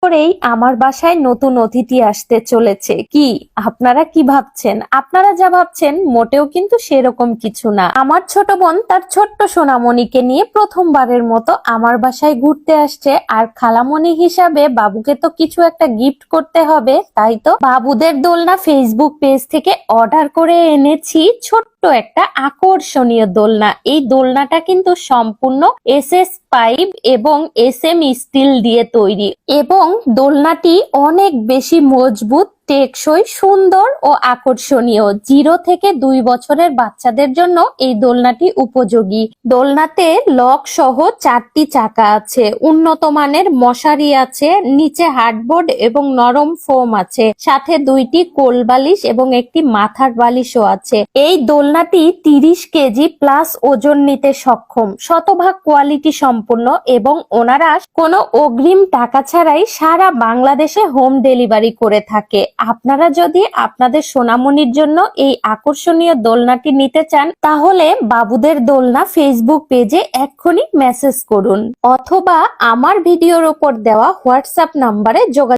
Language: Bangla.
করেই আমার বাসায় নতুন অতিথি আসতে চলেছে। কি আপনারা কি ভাবছেন? আপনারা যা ভাবছেন মোটেও কিন্তু সেরকম কিছু না। আমার ছোট বোন তার ছোট্ট সোনামণিকে নিয়ে প্রথমবারের মতো আমার বাসায় ঘুরতে আসছে, আর খালামণি হিসাবে বাবুকে তো কিছু একটা গিফট করতে হবে, তাই তো বাবুদের দোলনা ফেসবুক পেজ থেকে অর্ডার করে এনেছি। ছোট্ট একটা আকর্ষণীয় দোলনা। এই দোলনাটা কিন্তু সম্পূর্ণ এসএস পাইপ এবং এসএম স্টিল দিয়ে তৈরি, এবং দোলনাটি অনেক বেশি মজবুত, টেকসই, সুন্দর ও আকর্ষণীয়। 0 থেকে 2 বছরের বাচ্চাদের জন্য এই দোলনাটি উপযোগী। দোলনাতে লক সহ 4টি চাকা আছে, উন্নত মানের মশারি আছে, নিচে হার্ডবোর্ড এবং নরম ফোম আছে, সাথে 2টি কোল বালিশ এবং একটি মাথার বালিশও আছে। এই দোলনাটি 30 কেজি প্লাস ওজন নিতে সক্ষম, শতভাগ কোয়ালিটি সম্পূর্ণ, এবং ওনারা কোনো অগ্রিম টাকা ছাড়াই সারা বাংলাদেশে হোম ডেলিভারি করে থাকে। আপনারা যদি আপনাদের সোনামণির জন্য এই আকর্ষণীয় দোলনাটি নিতে চান, তাহলে বাবুদের দোলনা ফেসবুক পেজে এক্ষুনি মেসেজ করুন, অথবা আমার ভিডিওর উপর দেওয়া হোয়াটসঅ্যাপ নাম্বারে যোগাযোগ